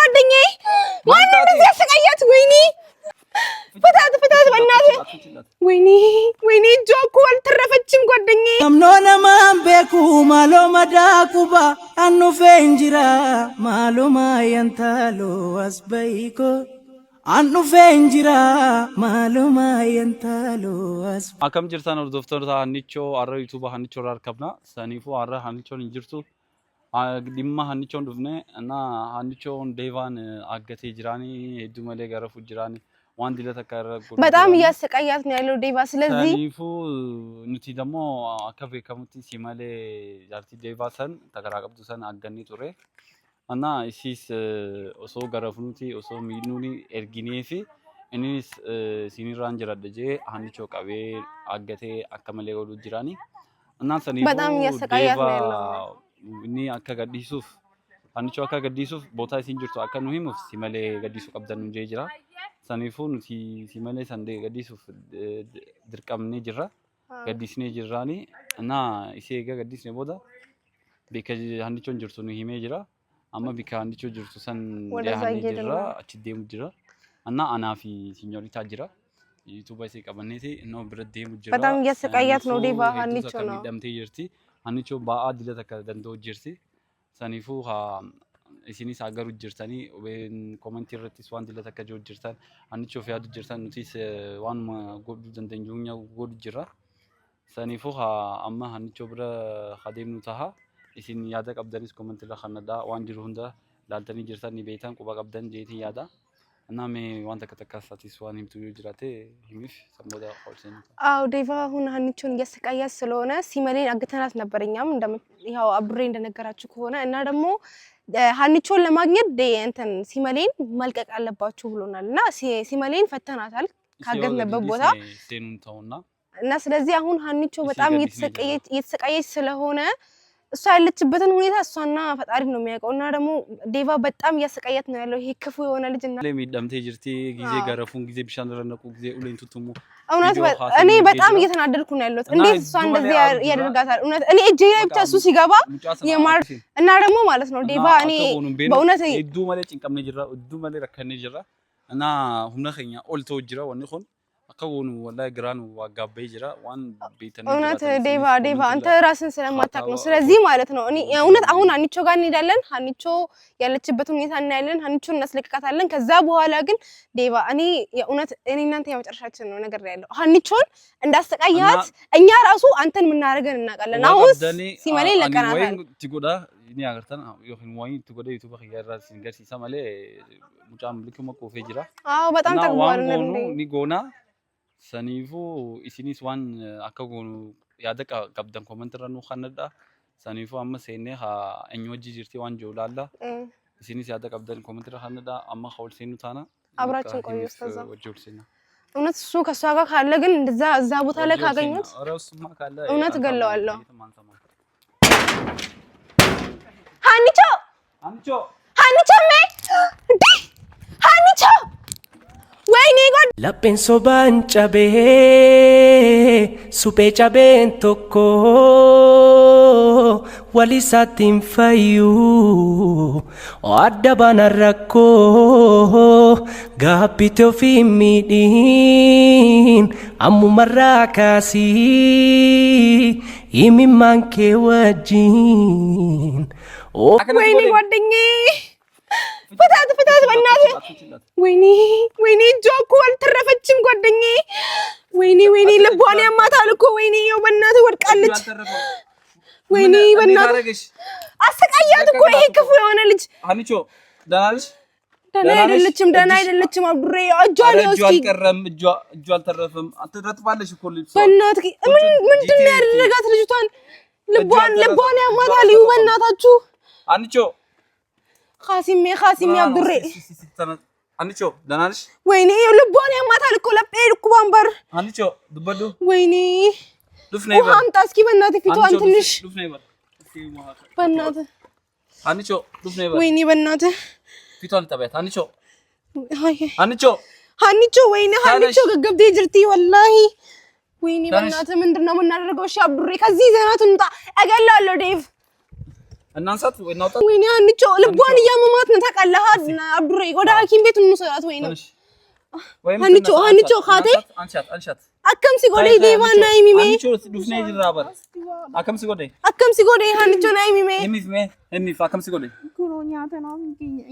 ጓደኛዬ ማን እንደዚህ ያሰቃያት? ወይኔ ፍታት በእናትህ። ወይኔ እጇ እኮ አልተረፈችም ጓደኛዬ። አምኖነ ማንቤኩ ማሎ መዳኩባ አኑ ፌንጅራ ማሎ ማየንታሎ አስበይኮ አኑ ፌንጅራ ማሎ ማየንታሎ አስ አከም ጅርታን ዶክተር ታንቾ አረይቱ ባንቾ ራርከብና ሰኒፉ አረ አንቾን እንጅርቱ ዲማ አንቾን ዱፍኔ እና አንቾን ዴቫን አገቴ ጅራኒ ሄዱ መሌ ገረፉ ጅራኒ ዋን ዲለ ተከረጉ በጣም ያሰቃያት ነው ያለው ዴቫ። ስለዚህ ሰኒፉ ንቲ ደሞ አከፈ ከሙቲ ሲማሌ ጃርቲ ዴቫ ሰን ተከራቀብቱ ሰን አገኒ ጡሬ እና ኢሲስ ኦሶ ገረፍኑቲ ኦሶ ሚኑኒ ኤርጊኔፊ እኒስ ሲኒራን ጀራደጄ አንቾ ቀቤ አገቴ አከመሌ ወዱ ጅራኒ እና ሰኒፉ በጣም ያሰቃያት ነው ያለው እኒ አከገዲሱፍ አንቾ አከገዲሱፍ ቦታ ሲንጅርቱ አከኑ ሂሙፍ ሲማሌ ገዲሱ ቀብደን እንጀ ጅራ ሰኒፉ ንቲ ሲማሌ ሰንዴ ገዲሱፍ ድርቀምኔ ጅራ ገዲስኔ ጅራኒ እና ኢሴ ገዲስኔ ቦዳ ቢከ አንቾን ጅርቱ ነው ሂሜ ጅራ አማ ቢካ አንቾ ጅርቱ ሰን ያሃኔ ጅራ አችዴሙ ጅራ እና አናፊ ሲኞሪታ ጅራ ዩቲዩብ አይሴ ቀበኔቴ ነው ብረዴሙ ጅራ በጣም ያሰቃያት ነው ዴቫ። አንቾ ነው ደምቴ ጅርቲ አንቾ ባአ ዲለ ተከደንቶ ጅርቲ ሰኒፉ ሀ isinis agaru jirtani wen comment irratti waan dila takka jo jirtan ancho fiadu jirtan nutis waan godu dandenjunya godu jira sanifu ha amma ancho bra khademnu taha isin yada qabdanis comment la khanada waan jiru hunda daltani jirtan ni beetan quba qabdan jeti yada እና ሜ ዋን ተከተካሳቲስ ዋን ህምቱ ይጅራቴ ህምፍ ሰሞዳ ሆልሰን አው ዴቫ ሁን አንቾን ያሰቃያት ስለሆነ ሲመሌን አግተናት ነበርኛም ያው አብሬ እንደነገራችሁ ከሆነ እና ደግሞ አንቾን ለማግኘት እንትን ሲመሌን መልቀቅ አለባችሁ ብሎናል እና ሲመሌን ፈተናታል ካገትነበት ቦታ ሴኑን ተውና እና ስለዚህ አሁን አንቾ በጣም እየተሰቃየች ስለሆነ እሷ ያለችበትን ሁኔታ እሷና ፈጣሪ ነው የሚያውቀውና ደግሞ ዴቫ በጣም ያሰቃያት ነው ያለው። ይሄ ክፉ የሆነ ልጅና ለሚደምቴ ጅርቲ ጊዜ ገረፉን ጊዜ ብቻ እንደረነቁ ጊዜ ኡሌንቱ ተሙ እውነት እኔ በጣም እየተናደድኩ ነው ያለሁት። እንዴት እሷ እንደዚህ ያደርጋታል? እውነት እኔ እጄ ላይ ብቻ እሱ ሲገባ የማር እና ደግሞ ማለት ነው ዴቫ እኔ በእውነት እዱ ማለት ጭንቀም ጅራ እዱ ማለት ረከነ ጅራ እና ሁነኸኛ ኦልቶ ጅራ ወንኹን አከውኑ ወላሂ ግራኑ ዋጋበይ ጅራ ዋን ቤተነ እውነት ዴቫ አንተ ራስን ስለማታውቅ ነው። ስለዚህ ማለት ነው እኔ እውነት አሁን አንቾ ጋር እንሄዳለን። አንቾ ያለችበትን ሁኔታ እናያለን። አንቾን እናስለቅቃታለን። ከዛ በኋላ ግን ዴቫ እኔ የእውነት እኔ እናንተ የመጨረሻችን ነው ነገር ያለው። አንቾን እንዳስተቃያት እኛ ራሱ አንተን ምን እናደርገን እናውቃለን። አሁን ሲመሌ ለቀናታል ወይ ትጎዳ እኔ አገርተን ይሁን ወይ ትጎዳ ዩቲዩብ ከያራ ሲንገር ሲሰማለ ሙጫም ልክም ቆፌ ጅራ አዎ በጣም ተግባር ነው ኒጎና ሰኒፉ ኢሲኒስ ዋን አከጎኑ ያደቃ ቀብደን ኮሜንት ረኑ ኸነዳ ሰኒፉ አመ ሴኔ ሀ እኞጂ ጅርቲ ዋን ጆላላ ኢሲኒስ ያደቃ ቀብደን ኮሜንት ረኸነዳ አማ ኸውል ሴኑ ታና አብራችን ቆዩ እስከዛ ወጆልሲና እውነት እሱ ከሷ ጋር ካለ ግን እንደዛ እዛ ቦታ ላይ ካገኙት አረውስማ ካለ እውነት ገለዋለሁ። አንቾ ወይኔ ጎድ ለጴንሶ ባንጫቤ ሱጴ ጫቤን ቶኮ ወሊሳቲን ፈዩ አዳባና ረኮ ጋቢቴ ኦፊ ሚዲን አሙመራ ካሲ ኢሚማንኬ ወጂን ወይኔ ጓደኛዬ ፍታት በእናትህ። ወይኔ እጇ እኮ አልተረፈችም ጓደኛዬ። ወይኔ ልቧን ያማታል እኮ ወይኔ ይኸው በእናትህ ወድቃለች። ወይኔ በእናትህ አሰቃያት እኮ ይሄ ክፉ የሆነ ልጅ። አንቾ ደህና አይደለችም አብሬ እጇ ነው እስኪ እጇ አልተረፈም። አትረጥባለሽ እኮ ልጅ በእናትህ ምንድን ነው ያደረጋት ልጅቷን? ልቧን ያማታል ይኸው በእናታችሁ አንቾ ኻሲሜ አብዱሬ አንቾ ደህና ነሽ? ወይኔ ልቧን ያማታል እኮ ለጴልኩ ባንበር አንቾ ድበዱ ወይኔ ዱፍኔ ባ አንተ እስኪ በእናትህ ፊቷን ትንሽ ዱፍኔ ባ በእናትህ አንቾ ዱፍኔ ባ ወይኔ በእናትህ ፊቷን ተበያት አንቾ ወይኔ አንቾ ገገብቴ ጅርቲ ወላሂ ወይኔ በእናትህ ምንድነው የምናደርገው? እሺ አብዱሬ ከዚህ ዘናት እንጣ እገላለሁ ዴቭ እናንሳት ወይ እናውጣ ወይኔ አንቾ ልቧን እያመማት ነው ታውቃለህ አብዱሬ ወደ ሐኪም ቤት እንውሰዳት ወይኔ አንቾ ካቴ አንሻት akkam si godhe deeban na himime አንቾ ዱፍኔ ይራበር akkam si godhe አንቾ na himime himif akkam si godhe kuno nyaata na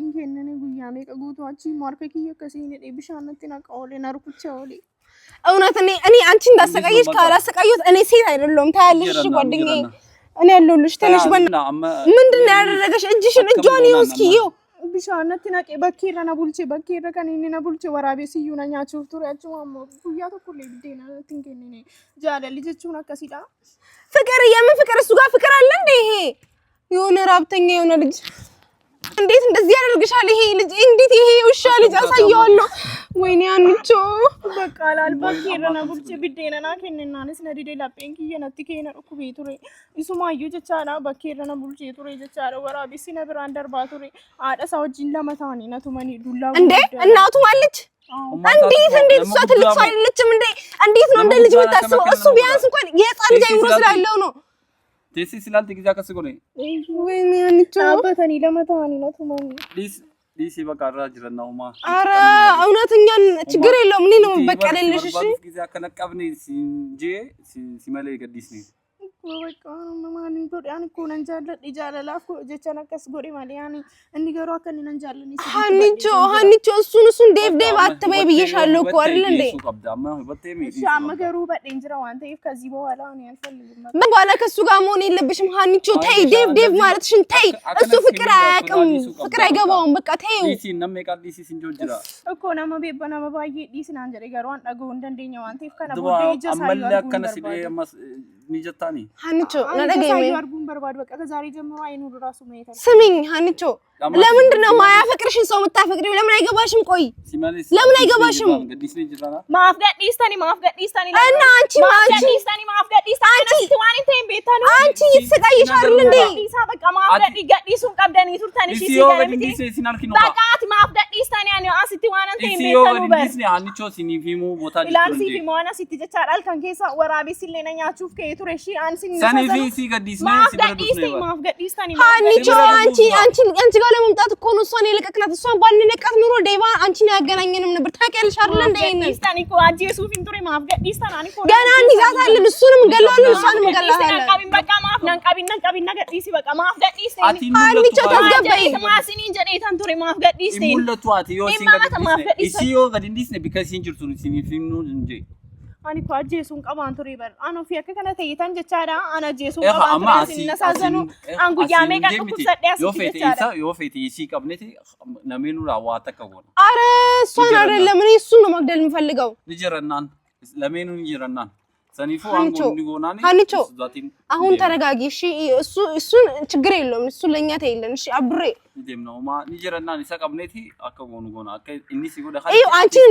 ingenne guyyaa meeqa guutuu achi marka kiyya akkasiin hidhee bishaanatti naqa oole narkucha oole እውነት እኔ አንቺ እንዳሰቃየሽ ካላሰቃየሁት እኔ ሴት አይደለሁም ታያለሽ እሺ ጓደኛዬ እኔ ያለሁልሽ ትንሽ ምንድን ነው ያደረገሽ እጇን ይኸው እስኪ ይኸው bishaanatti naqee bakkeerra na bakkeerra kan inni na bulche waraabessiyyuu na nyaachuuf ture achuma ammoo guyyaa tokkollee biddeena natti hin kennine jaalalli jechuun akkasidha ፍቅር የምን ፍቅር እሱ ጋር ፍቅር አለ እንዴ ይሄ የሆነ ራብተኛ የሆነ ልጅ እንዴት እንደዚህ ያደርግሻል ይሄ ልጅ እንዴት ይሄ ውሻ ልጅ አሳየዋለሁ ወይኔ አንቾ በቃ አላል bakkeerra na bulche biddeena na kennennaanis na didee lapheen kiyya natti keena dhukkubee ture isumaayyuu jechaadha bakkeerra na bulchee ture jechaadha waraabessi na biraan darbaa ture haadha isaa wajjin lama ta'anii na tumanii dullaa እንዴ እናቱ ማለች እንዴት እሷ ትልቅ ሰው አይደለችም እንዴ እንዴት ነው እንደ ልጅ የምታስበው እሱ ቢያንስ እንኳን የህፃን ልጅ አይምሮ ስላለው ነው ቴሲ ስላልት ጊዜ ከስጎኔ ወይኔ አንቾ አባተኒ ለማ ta'anii na tumanii ዲሲ በቃ ራጅረናውማ አረ እውነተኛን ችግር የለውም እኔ ነው በቀለልሽ እሺ ጊዜ አከነቀብኒ ሲንጄ ሲመለ ገዲስ ነው በቃ ማን እንቶዳን እኮ ነን ጃለል ጃለላፍ ጀቻን አከስ ጎሪ ማሊያኒ እንዲገሩ አከን ነን ጃለኒ ሃኒቾ እሱን ዴቭ አትበይ ብዬሻለሁ እኮ አይደል እንዴ ሻመገሩ በደንጅራ ዋንተ ይፍ ከዚህ በኋላ ነው ያልፈልግም ምን በኋላ ከሱ ጋር መሆን የለብሽም ሃኒቾ ተይ ዴቭ ማለትሽን ተይ እሱ ፍቅር አያውቅም ፍቅር አይገባውም በቃ ተይው ዲሲ ነም ቃዲሲ ሲንጆጅራ እኮ ነማ ቤበና መባዬ ዲሲ ናንጀሬ ጋርዋን ዳገው እንደንደኛ ዋንተ ይፍ ከና ቦዴ ጀሳዩ አመለ ከነሲ ኒጀታኒ ሃኒቾ ነደገኝ አርጉን በርባድ በቃ ከዛሬ ጀምሮ አይኑ ራሱ ማየት ስሚኝ ሃኒቾ ለምንድን ነው ማያፈቅርሽን ሰው የምታፈቅሪው ለምን አይገባሽም ቆይ ለምን አይገባሽም ማፍገዲስታኒ እና አንቺ ይስቃይሽ አይደል እንዴ በቃ ማፍገዲ ገዲሱን ቀብደኒ ቱርታኒ በቃት ማፍገዲስታኒ ያኔ አሲቲ ዋናንተ ቤታኑ በር አንቾ ሲኒፊሙ ቦታ ላንሲ ፊሞና ሲቲ ጀቻላል ከንኬሳ ወራቤ ሲለነኛቹፍ ከይቱረሺ አንሲን ሰኒፊሲ ገዲስ ነው ማፍገዲስታኒ ሃኒቾ አንቺ ጋር ለመምጣት እኮ ነው እሷን የለቀቅናት እሷን ባንለቃት ኑሮ ዴቫ አንቺን ያገናኘንም ነበር ታውቂያለሽ አይደል እንዴ ማፍገዲስታኒ እኮ አጄሱ ፊንቱሬ ማፍገዲስታኒ እኮ ገና እንይዛታለን እሱንም እንገለዋለን እሷንም እንገለዋለን ቀቢን በቃ ማፍገዲስታኒ ገዲሲ በቃ ማፍገዲስታኒ ሃኒቾ ተዝገበይ ማሲኒ እንጀዴታን ቱሬ ማፍገዲስታኒ ሙለቷት ዮሲን ገዲስ ኢሲዮ ገዲስ ነው ቢካስ ኢንጅርቱ ሲኒፊሙ እንጂ ani ko ajeesuun qabaan ture bar ano fi akka kana ta'eetan jechaadha ana ajeesuun qabaan ture sin nasaazanu an guyyaa meeqa dhukkubsadhee asii jechaadha yoo feeti isii qabneti namenu raawwata qabona አረ እሷን አይደለም እኔ እሱን ነው መግደል የምፈልገው ንጀረናን ለሜኑ ንጀረናን ሰኒፉ አንጎ ንጎናኒ ሃኒቾ አሁን ተረጋጊ እሺ እሱን ችግር የለውም እሱ ለኛ ተይለን እሺ አብሬ እንደም ነው ማ ንጀረናን ይሰቀብነቲ አከቦኑ ጎና አከ ኢኒ ሲጎዳ አንቺን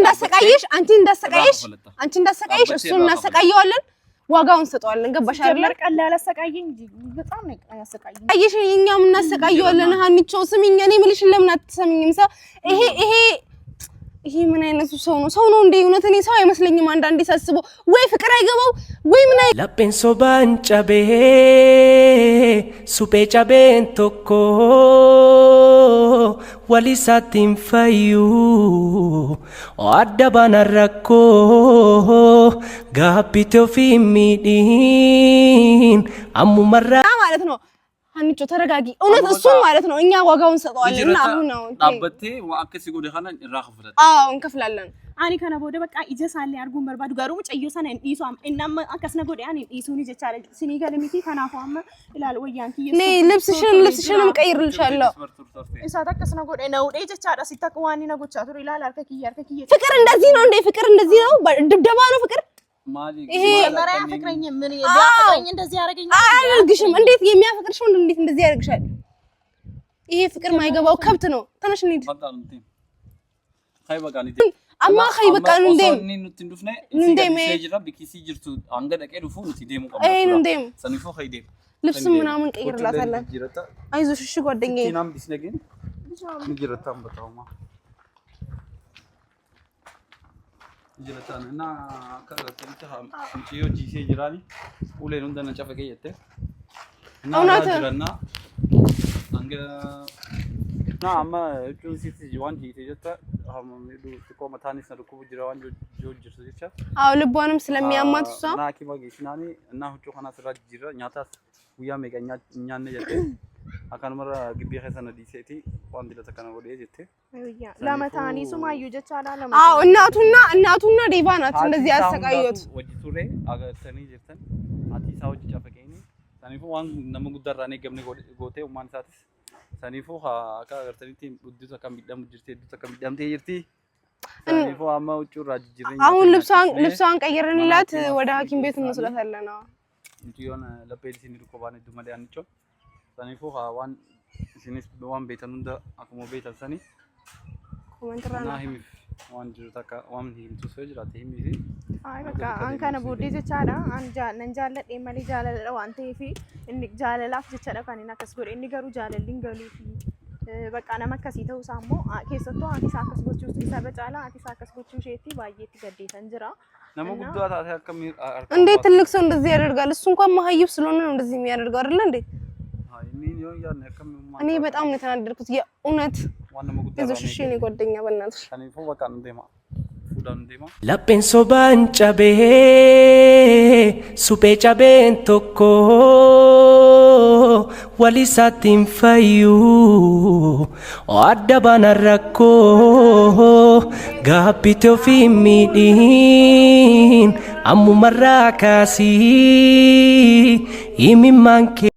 እንዳሰቃየሽ እሱን እናሰቃየዋለን ዋጋውን ሰጠዋለን ገባሽ አይደል ቀላል አሰቃየኝ እንጂ በጣም ነው ያሰቃየኝ አየሽ እኛም እናሰቃየዋለን ሃኒቾ ስሚኝ እኔ ምልሽን ለምን አትሰሚኝም ሰው ይሄ ምን አይነቱ ሰው ነው እንዴ እውነት እኔ ሰው አይመስለኝም አንዳንዴ ሳስበው ወይ ፍቅር አይገባው ወይ ምን አይ lapheen sobaan cabee suphee cabeen tokko walisaatti hin fayyu adda baana rakkoo gaabbite ofii miidhiin ammumarraa ማለት ነው ሃኒቾ ተረጋጊ እውነት እሱን ማለት ነው እኛ ዋጋውን ሰጠዋለንና አሁን ነው ዳበቴ ወአከሲ ጎደ ኻናን ራኸፍለት እንከፍላለን ani kana booda bakka ija saallee arguun barbaadu garuu mucayyoo sana hin dhiisu innamma akkasna godhe ani dhiisuuni jechaadha sinii galimiti kanaafu amma ilaal wayyaan kiyya nee ልብስሽንም ቀይርልሻለሁ isaat akkasna godhe nawdee jechaadha sitti akka waan inni gochaa ture ilaal harka kiyya ፍቅር እንደዚህ ነው እንዴ ፍቅር እንደዚህ ነው ድብደባ ነው ፍቅር ይሄ መሪያ ፍቅረኛ ምን ያፈቅረኝ እንደዚህ ያረጋኝ አያደርግሽም እንዴት የሚያፈቅርሽ ወንድ እንዴት እንደዚህ ያደርግሻል ይሄ ፍቅር ማይገባው ከብት ነው ተነሽ እንሂድ ኻይ በቃ እንዴ አማ ኻይ በቃ እንዴ ኑትንዱፍነ እንዴ ሲጅራ ቢኪሲ ጅርቱ አንገደቀ ዱፉ ኑቲ ደሙ ቀባ እንዴ ሰኒፎ ኻይ ደም ልብስ ምናምን ቀይርላታለን አይዞሽ እሺ ጓደኛዬ ቲናም ቢስነግን ንጅረታም በጣውማ ንጅረታን እና ከረተንተ እንቺዮ ጂሴ ጅራኒ ኡሌን እንደነ ጨፈቀ የተ እውነት ጅረና አንገ ና አማ እጩን ሲቲ ጅዋን ጂቴ ጀታ ሀመዱ ትቆ መታኒስ ነርኩ ጅራዋን ጆጅርስ ጀቻ አው ልቧንም ስለሚያማት እሷ ና ኪማ ጌሽናኒ እና ሁጩ ኸና ስራ ጅራ ኛታስ ጉያ ሜቀኛ እኛነ ጀቴ አካን መራ ግቢ ኸሰነ ዲሴቲ ዋንዲ ለተከነ ወደ ጀቴ ለመታኒ ሱማዩ ጀቻላ አው እናቱና ዴቫ ናት እንደዚህ ያሰቃዩት ወጅቱሬ አገተኒ ጀተን አቲሳውጅ ጫፈቀኒ ሰኒፉ ዋን ነመጉደራኔ ገብኔ ጎቴ ኡማን ሳትስ ሰኒፉ አካ አገርተኒቲ ቡድቱ ከሚደም ጅርቴ ዱተ ከሚደም ተይርቲ ሰኒፉ አማው ጩራ ጅጅሪኝ አሁን ልብሷን ቀይረንላት ወደ ሐኪም ቤት እንወስዳታለን ነው እንቲዮን ለፔዲሲኒ ዱኮባኔ ዱመለ አንቾ ሰኒፉ ዋን ሲኒስ በዋን ቤተን እንደ አክሞ ቤተን ሰኒ ኮሜንትራና ሂሚፍ ዋን ጅርታካ ዋን ሂምቱ ሰጅራት ሂሚፊ አይ በቃ አንከነ ቦዲ ጀቻላ አንጃ ነንጃለ ደመሊ ጃለለ ዋንቴ ፊ እኒ ጃለላፍ ጀቻላ ካኒና ከስጎር እኒ ገሩ ጃለሊን ገሉፊ በቃ ነመከሲ ተውሳሞ ኬሰቶ አቲሳ ከስጎቹ ሲሰበጫላ አቲሳ ከስጎቹ ሼቲ ባየቲ ገዴተን ጅራ ነመጉዱ አታ ያከም እንዴት ትልቅ ሰው እንደዚህ ያደርጋል እሱ እንኳን መሀይብ ስለሆነ ነው እንደዚህ የሚያደርገው አይደል እንዴ እኔ በጣም ነው የተናደድኩት የእውነት እዚህ እኔ ጓደኛ በእናትሽ ሰኒፉ በቃ እንደማ ፉዳን እንደማ lapheen sobaan cabee suphee cabeen tokko walisaatti hin fayyu adda baana rakkoo gaabbite ofii miidhiin ammumarraa kaasii himimmaan kee